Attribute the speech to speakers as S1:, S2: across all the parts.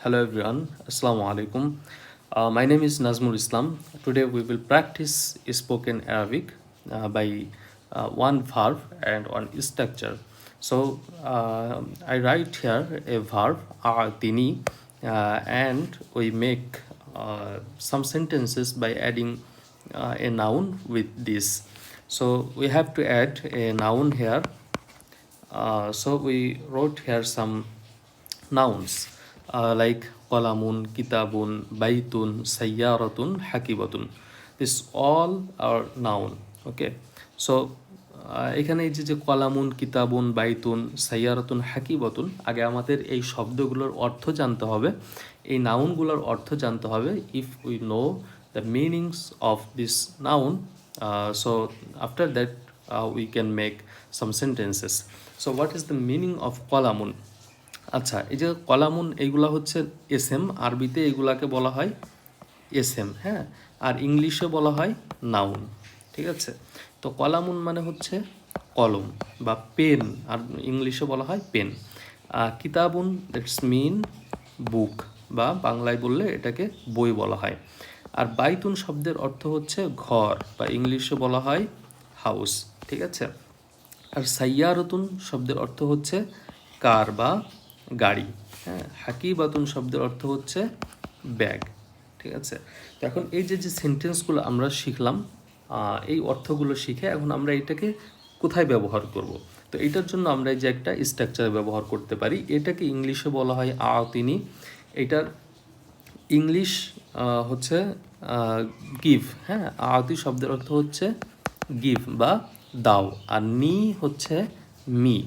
S1: Hello everyone, Assalamu alaikum. My name is Nazmul Islam. Today we will practice spoken Arabic by one verb and one structure. So I write here a verb a'tini and we make some sentences by adding a noun with this. So we have to add a noun here. So we wrote here some nouns like qalamun, kitabun, baitun, sayyaratun, hakibatun. This all are noun. Okay. So এখানে এই যে কলামুন, কিতাবুন, বাইতুন, সাইয়ারাতুন, হাকিবাতুন, আগে আমাদের এই শব্দগুলোর অর্থ জানতে হবে, এই নাউনগুলোর অর্থ জানতে হবে। If we know the meanings of this noun, so after that we can make some sentences. So what is the meaning of কলামুন? আচ্ছা, এই যে কলামুন এইগুলা হচ্ছে এসএম, আরবিতে এগুলাকে বলা হয় এসএম, হ্যাঁ, আর ইংলিশে বলা হয় নাউন। ঠিক আছে, তো কলামুন মানে হচ্ছে কলম বা পেন, আর ইংলিশে বলা হয় পেন। কিতাবুন দ্যাটস মিন বুক, বা বাংলায় বললে এটাকে বই বলা হয়। আর বাইতুন শব্দের অর্থ হচ্ছে ঘর, বা ইংলিশে বলা হয় হাউস। ঠিক আছে, আর সাইয়ারতুন শব্দের অর্থ হচ্ছে কার বা গাড়ি। হ্যাঁ, হাকিবাতুন শব্দের অর্থ হচ্ছে ব্যাগ। ঠিক আছে, তো এখন এই যে সেন্টেন্সগুলো আমরা শিখলাম, এই অর্থগুলো শিখে এখন আমরা এটাকে কোথায় ব্যবহার করব? তো এটার জন্য আমরা এই যে একটা স্ট্রাকচার ব্যবহার করতে পারি। এটাকে ইংলিশে বলা হয় আতিনি। এটার ইংলিশ হচ্ছে গিভ। হ্যাঁ, আতি শব্দের অর্থ হচ্ছে গিভ বা দাও, আর নি হচ্ছে মি।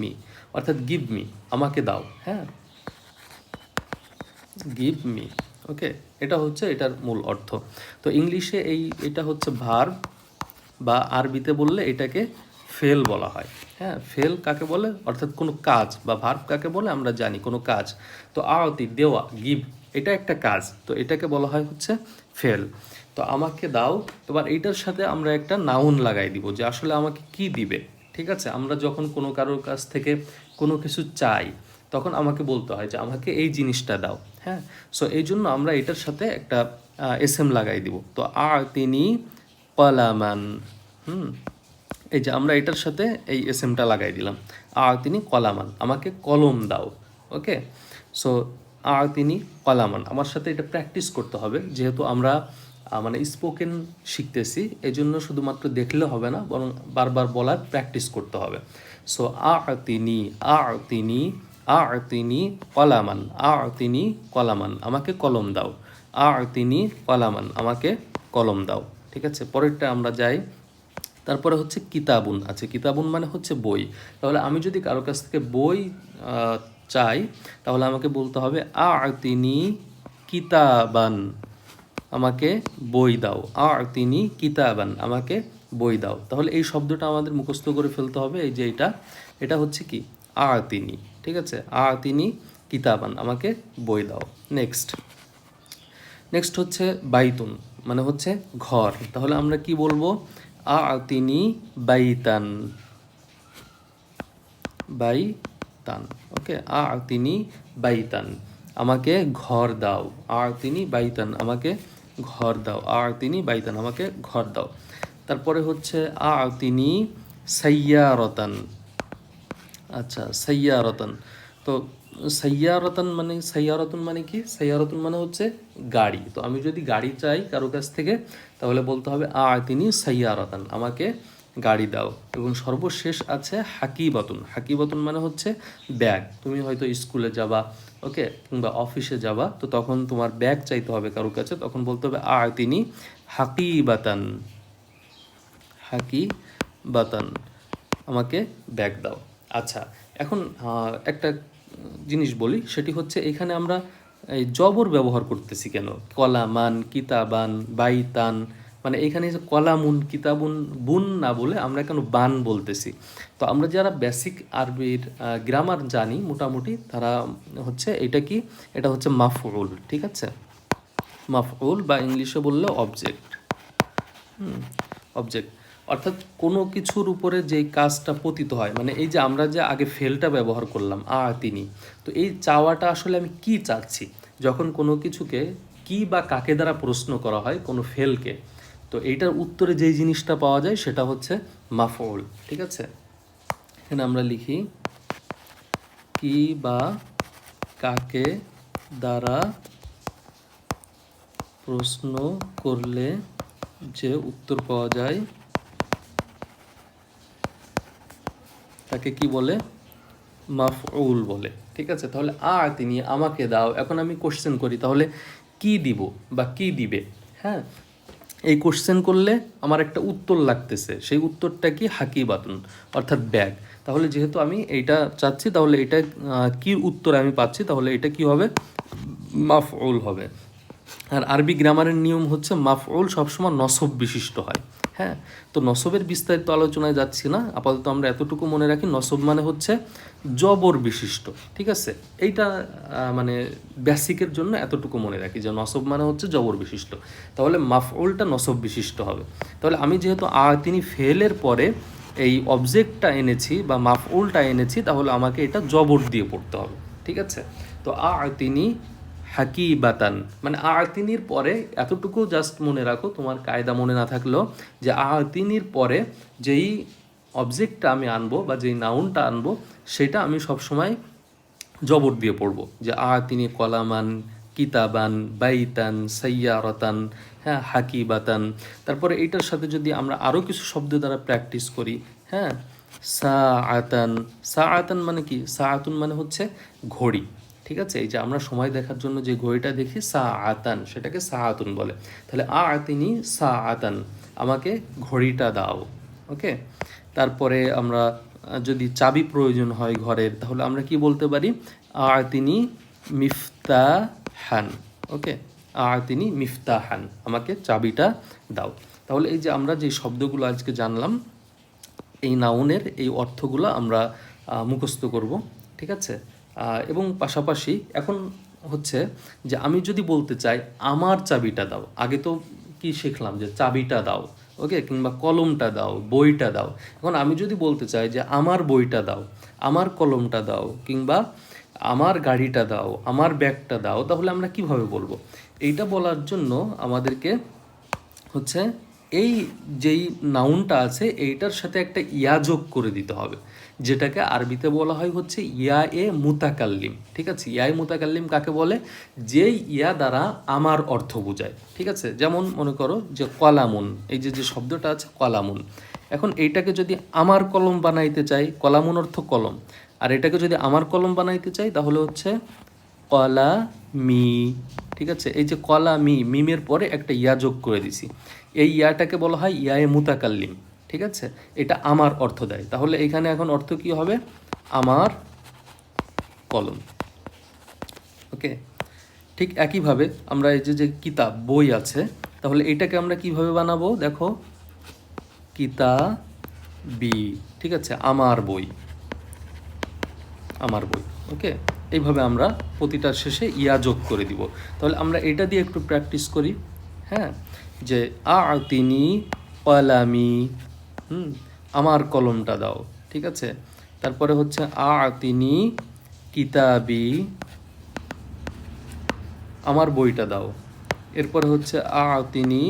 S1: মি অর্থাৎ গিভ মি, আমাকে দাও। হ্যাঁ, গিভ মি। ওকে, এটা হচ্ছে এটার মূল অর্থ। তো ইংলিশে এটা হচ্ছে ভার্ব, বা আরবিতে বললে এটাকে ফেল বলা হয়। হ্যাঁ, ফেল কাকে বলে, অর্থাৎ কোনো কাজ, বা ভার্ব কাকে বলে আমরা জানি, কোনো কাজ। তো আওতি দেওয়া, গিভ, এটা একটা কাজ, তো এটাকে বলা হয় হচ্ছে ফেল। তো আমাকে দাও, এবার এইটার সাথে আমরা একটা নাউন লাগাই দিব যে আসলে আমাকে কি দিবে। ঠিক আছে, আমরা যখন কোনো কারোর কাছ থেকে কোনো কিছু চাই, তখন আমাকে বলতে হয় যে আমাকে এই জিনিসটা দাও। হ্যাঁ, সো এই জন্য আমরা এটার সাথে একটা এসএম লাগাই দিব। তো তিনি কলামান, এই যে আমরা এটার সাথে এই এসএমটা লাগাই দিলাম, তিনি কলামান, আমাকে কলম দাও। ওকে, সো তিনি কলামান, আমার সাথে এটা প্র্যাকটিস করতে হবে, যেহেতু আমরা মানে স্পোকেন শিখতেছি, এই জন্য শুধুমাত্র দেখলে হবে না, বরং বারবার বলার প্র্যাকটিস করতে হবে। সো তিনি তিনি তিনি কলামান, তিনি কলামান, আমাকে কলম দাও। তিনি কলামান, আমাকে কলম দাও। ঠিক আছে, পরেরটা আমরা যাই। তারপরে হচ্ছে কিতাবুন। আচ্ছা, কিতাবুন মানে হচ্ছে বই। তাহলে আমি যদি কারো কাছ থেকে বই চাই, তাহলে আমাকে বলতে হবে তিনি কিতাবান, আমাকে বই দাও। তিনি কিতাবান, আমাকে বই দাও। তাহলে এই শব্দটা আমাদের মুখস্থ করে ফেলতে হবে। এই যে এটা হচ্ছে কি তিনি। ঠিক আছে, তিনি কিতাবান, আমাকে বই দাও। নেক্সট হচ্ছে বাইতুন, মানে হচ্ছে ঘর। তাহলে আমরা কি বলবো? তিনি বাইতান, বাইতান। ওকে, তিনি বাইতান, আমাকে ঘর দাও। তিনি বাইতান, আমাকে ঘর দাও। তিনি বাইতান, আমাকে ঘর দাও। তারপরে হচ্ছে তিনি সাইয়ারতান। আচ্ছা, সাইয়ারতান। তো সাইয়ারতুন মানে কি? সাইয়ারতুন মানে হচ্ছে গাড়ি। তো আমি যদি গাড়ি চাই কারো কাছ থেকে, তাহলে বলতে হবে তিনি সাইয়ারতান, আমাকে গাড়ি দাও। এবং সর্বশেষ আছে হাকিবাতুন। হাকিবাতুন মানে হচ্ছে ব্যাগ। তুমি হয়তো স্কুলে যাবা, ওকে, কিংবা অফিসে যাবা, তো তখন তোমার ব্যাগ চাইতে হবে কারো কাছে, তখন বলতে হবে তিনি হাকিবাতান, হাকিবাতান, আমাকে ব্যাগ দাও। আচ্ছা, এখন একটা জিনিস বলি, সেটি হচ্ছে এখানে আমরা এই জবর ব্যবহার করতেছি কেন? কলামান, কিতাবান, বাইতান, মানে এখানে যে কলামুন, কিতাবুন, বুন না বলে আমরা কেন বান বলতেছি? তো আমরা যারা বেসিক আরবির গ্রামার জানি মোটামুটি, তারা হচ্ছে এটা কি, এটা হচ্ছে মাফউল। ঠিক আছে, মাফউল, বা ইংলিশে বললে অবজেক্ট। অবজেক্ট অর্থাৎ কোনো কিছুর উপরে যেই কাজটা পতিত হয়, মানে এই যে আমরা যে আগে ফেলটা ব্যবহার করলাম তিনি, তো এই চাওয়াটা আসলে আমি কি চাচ্ছি, যখন কোনো কিছুকে কি বা কাকে দ্বারা প্রশ্ন করা হয় কোনো ফেলকে, তো এইটার উত্তরে যেই জিনিসটা পাওয়া যায় সেটা হচ্ছে মাফউল। ঠিক আছে, এখানে আমরা লিখি কি বা কাকে দ্বারা প্রশ্ন করলে যে উত্তর পাওয়া যায় তাকে কি বলে, মাফউল বলে। ঠিক আছে, তাহলে তিনি আমাকে দাও, এখন আমি কোশ্চেন করি তাহলে কি দিব বা কি দিবে। হ্যাঁ, এই কোশ্চেন করলে আমার একটা উত্তর লাগতেছে, সেই উত্তরটা কি হাকিবাতুন অর্থাৎ ব্যাগ। তাহলে যেহেতু আমি এইটা চাচ্ছি তাহলে এটা কি উত্তর আমি পাচ্ছি, তাহলে এটা কি হবে, মাফউল হবে। আর আরবি গ্রামারের নিয়ম হচ্ছে মাফউল সবসময় নসব বিশিষ্ট হয়। হ্যাঁ, তো নসবের বিস্তারিত আলোচনায় যাচ্ছি না, আপাতত আমরা এতটুকু মনে রাখি নসব মানে হচ্ছে জবর বিশিষ্ট। ঠিক আছে, এইটা মানে বেসিকের জন্য এতটুকু মনে রাখি যে নসব মানে হচ্ছে জবর বিশিষ্ট, তাহলে মাফউলটা নসব বিশিষ্ট হবে। তাহলে আমি যেহেতু তিনি ফেলের পরে এই অবজেক্টটা এনেছি বা মাফউলটা এনেছি, তাহলে আমাকে এটা জবর দিয়ে পড়তে হবে। ঠিক আছে, তো তিনি হাকিবাতান, মানে আতিনির পরে এতটুকু জাস্ট মনে রাখো, তোমার কায়দা মনে না থাকলেও, যে আতিনির পরে যেই অবজেক্টটা আমি আনবো বা যেই নাউনটা আনবো সেটা আমি সবসময় জবর দিয়ে পড়বো, যে তিনি কলামান, কিতাবান, বাইতান, সাইয়ারতান, হ্যাঁ, হাকিবাতান। তারপরে এইটার সাথে যদি আমরা আরও কিছু শব্দ দ্বারা প্র্যাকটিস করি, হ্যাঁ, সাআতান। সাআতান মানে কি, সাআতুন মানে হচ্ছে ঘড়ি। ঠিক আছে, এই যে আমরা সময় দেখার জন্য যে ঘড়িটা দেখি সাআতান, সেটাকে সাআতুন বলে। তাহলে তিনি সাআতান, আমাকে ঘড়িটা দাও। ওকে, তারপরে আমরা যদি চাবি প্রয়োজন হয় ঘরের, তাহলে আমরা কি বলতে পারি, তিনি মিফতাহান। ওকে, তিনি মিফতাহান, আমাকে চাবিটা দাও। তাহলে এই যে আমরা যে শব্দগুলো আজকে জানলাম, এই নাউনের এই অর্থগুলো আমরা মুখস্থ করব। ঠিক আছে, এবং পাশাপাশি এখন হচ্ছে যে আমি যদি বলতে চাই আমার চাবিটা দাও, আগে তো কি শিখলাম যে চাবিটা দাও, ওকে, কিংবা কলমটা দাও, বইটা দাও। এখন আমি যদি বলতে চাই যে আমার বইটা দাও, আমার কলমটা দাও, কিংবা আমার গাড়িটা দাও, আমার ব্যাগটা দাও, তাহলে আমরা কিভাবে বলবো? এইটা বলার জন্য আমাদেরকে হচ্ছে এই যেই নাউনটা আছে এইটার সাথে একটা ইয়া যোগ করে দিতে হবে, যেটাকে আরবিতে বলা হয় হচ্ছে ইয়া এ মুতাকাল্লিম। ঠিক আছে, ইয়া এ মুতাকাল্লিম কাকে বলে, যেই ইয়া দ্বারা আমার অর্থ বোঝায়। ঠিক আছে, যেমন মনে করো যে কলামুন, এই যে যে শব্দটা আছে কলামুন, এখন এইটাকে যদি আমার কলম বানাইতে চাই, কলামুন অর্থ কলম, আর এটাকে যদি আমার কলম বানাইতে চাই তাহলে হচ্ছে কলামি। ঠিক আছে, এই যে কলামি, মিমের পরে একটা ইয়া যোগ করে দিছি, এই ইয়াটাকে বলা হয় ইয়ায়ে মুতাকাল্লিম। ঠিক আছে, এটা আমার অর্থ দেয়। তাহলে এখানে এখন অর্থ কি হবে, আমার কলম। ওকে, ঠিক একইভাবে আমরা এই যে যে কিতাব, বই আছে, তাহলে এটাকে আমরা কিভাবে বানাবো, দেখো, কিতাবি। ঠিক আছে, আমার বই, আমার বই। ওকে, এইভাবে আমরা প্রতিটার শেষে ইয়া যোগ করে দিব। তাহলে আমরা এটা দিয়ে একটু প্র্যাকটিস করি। হ্যাঁ, যে তিনি কলামি, আমার কলমটা দাও। ঠিক আছে, তারপরে হচ্ছে তিনি কিতাবি, আমার বইটা দাও। এরপরে হচ্ছে তিনি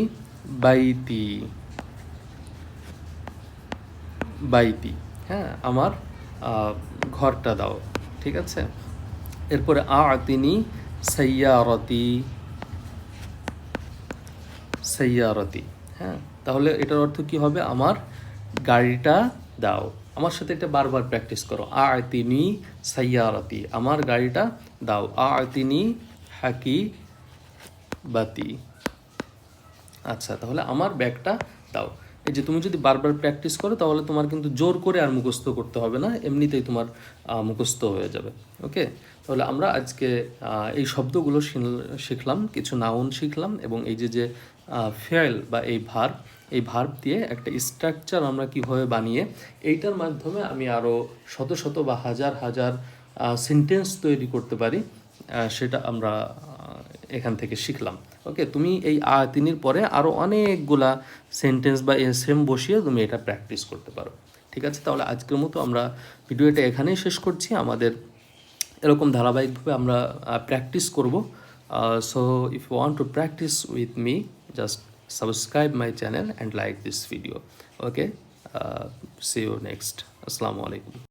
S1: বাইতি, বাইতি, হ্যাঁ, আমার ঘরটা দাও। ঠিক আছে, এরপরে তিনি সাইয়ারতি, সাইয়ারতি। হ্যাঁ, তাহলে এটার অর্থ কি হবে, আমার গাড়িটা দাও। আমার সাথে এটা বারবার প্র্যাকটিস করো, তিনি সাইয়ারতি, আমার গাড়িটা দাও। তিনি হাকি বাতি, আচ্ছা, তাহলে আমার ব্যাগটা দাও। এই যে তুমি যদি বারবার প্র্যাকটিস করো তাহলে তোমার কিন্তু জোর করে আর মুখস্থ করতে হবে না, এমনিতেই তোমার মুখস্থ হয়ে যাবে। ওকে, তাহলে আমরা আজকে এই শব্দগুলো শিখলাম, কিছু নাউন শিখলাম, এবং এই যে যে ফেল বা এই ভার্ব দিয়ে একটা স্ট্রাকচার আমরা কিভাবে বানিয়ে এইটার মাধ্যমে আমি আরও শত শত বা হাজার হাজার সেন্টেন্স তৈরি করতে পারি, সেটা আমরা এখান থেকে শিখলাম। ওকে, তুমি এই তিনির পরে আরও অনেকগুলা সেন্টেন্স বা সেম বসিয়ে তুমি এটা প্র্যাকটিস করতে পারো। ঠিক আছে, তাহলে আজকের মতো আমরা ভিডিওটা এখানেই শেষ করছি। আমাদের এরকম ধারাবাহিকভাবে আমরা প্র্যাকটিস করব। So if you want to practice with me, just subscribe my channel and like this video. Okay, see you next. আসসালামু আলাইকুম।